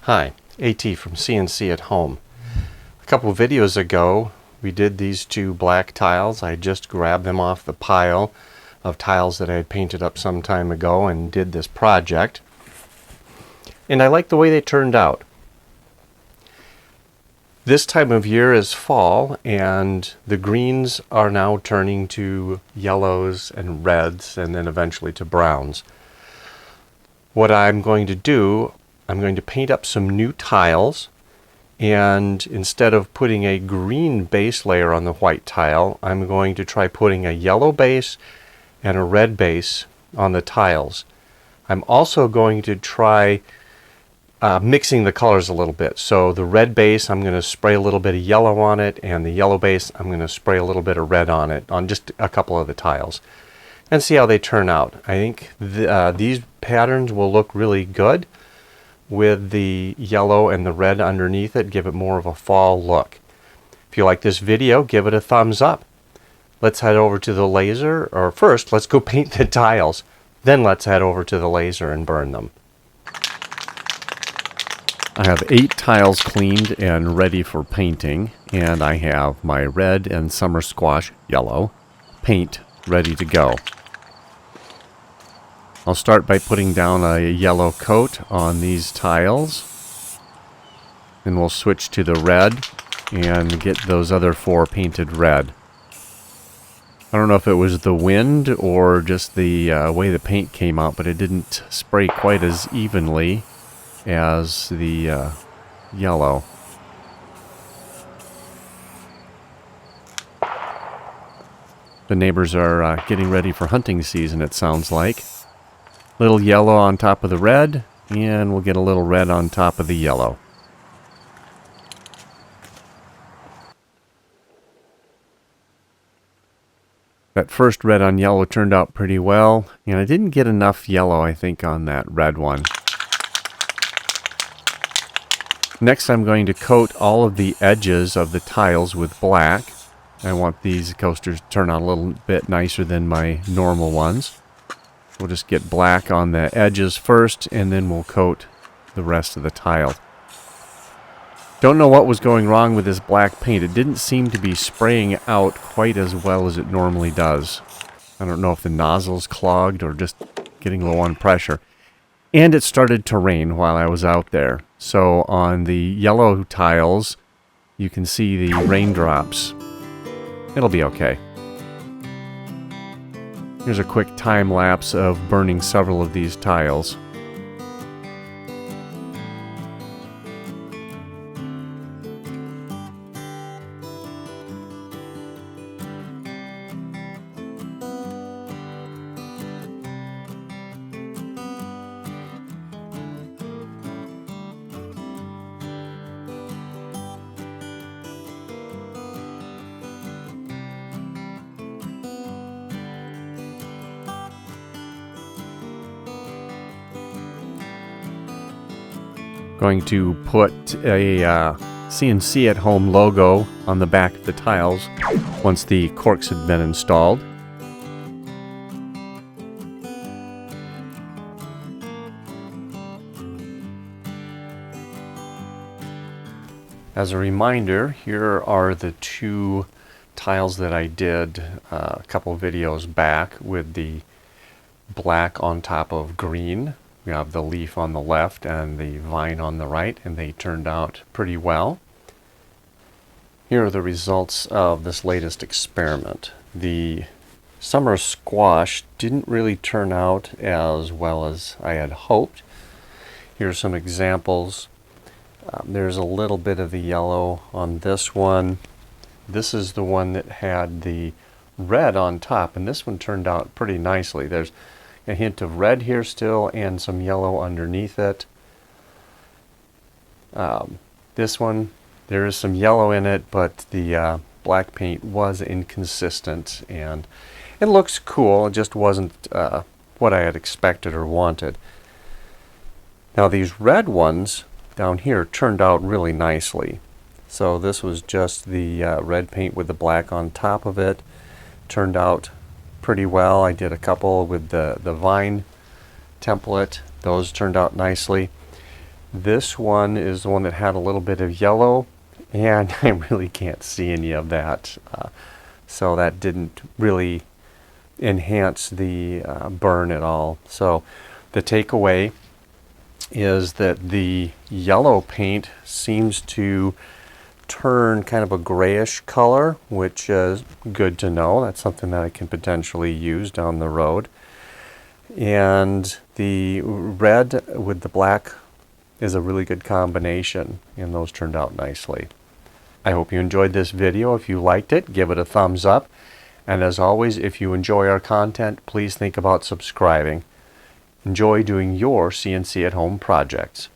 Hi, AT from CNC at Home. A couple of videos ago we did these two black tiles. I just grabbed them off the pile of tiles that I had painted up some time ago and did this project. And I like the way they turned out. This time of year is fall and the greens are now turning to yellows and reds and then eventually to browns. What I'm going to do, I'm going to paint up some new tiles, and instead of putting a green base layer on the white tile, I'm going to try putting a yellow base and a red base on the tiles. I'm also going to try mixing the colors a little bit. So the red base, I'm going to spray a little bit of yellow on it, and the yellow base, I'm going to spray a little bit of red on it, on just a couple of the tiles, and see how they turn out. I think these patterns will look really good with the yellow and the red underneath it, give it more of a fall look. If you like this video, give it a thumbs up. Let's head over to the laser, or first let's go paint the tiles, then let's head over to the laser and burn them. I have 8 tiles cleaned and ready for painting, and I have my red and summer squash yellow paint ready to go. I'll start by putting down a yellow coat on these tiles, and we'll switch to the red and get those other 4 painted red. I don't know if it was the wind or just the way the paint came out, but it didn't spray quite as evenly as the yellow. The neighbors are getting ready for hunting season, it sounds like. Little yellow on top of the red, and we'll get a little red on top of the yellow. That first red on yellow turned out pretty well, and I didn't get enough yellow, I think, on that red one. Next, I'm going to coat all of the edges of the tiles with black. I want these coasters to turn out a little bit nicer than my normal ones. We'll just get black on the edges first, and then we'll coat the rest of the tile. Don't know what was going wrong with this black paint. It didn't seem to be spraying out quite as well as it normally does. I don't know if the nozzle's clogged or just getting low on pressure. And it started to rain while I was out there. So on the yellow tiles, you can see the raindrops. It'll be okay. Here's a quick time lapse of burning several of these tiles. Going to put a CNC at Home logo on the back of the tiles once the corks have been installed. As a reminder, here are the 2 tiles that I did a couple videos back with the black on top of green. We have the leaf on the left and the vine on the right, and they turned out pretty well. Here are the results of this latest experiment. The summer squash didn't really turn out as well as I had hoped. Here's some examples. There's a little bit of the yellow on this one. This is the one that had the red on top, and this one turned out pretty nicely. There's a hint of red here still and some yellow underneath it. This one, there is some yellow in it, but the black paint was inconsistent, and it looks cool. It just wasn't what I had expected or wanted. Now these red ones down here turned out really nicely. So this was just the red paint with the black on top of it. Turned out pretty well. I did a couple with the vine template. Those turned out nicely. This one is the one that had a little bit of yellow, and I really can't see any of that. So that didn't really enhance the burn at all. So the takeaway is that the yellow paint seems to turn kind of a grayish color, which is good to know. That's something that I can potentially use down the road. And the red with the black is a really good combination, and those turned out nicely. I hope you enjoyed this video. If you liked it, give it a thumbs up. And as always, if you enjoy our content, please think about subscribing. Enjoy doing your CNC at home projects.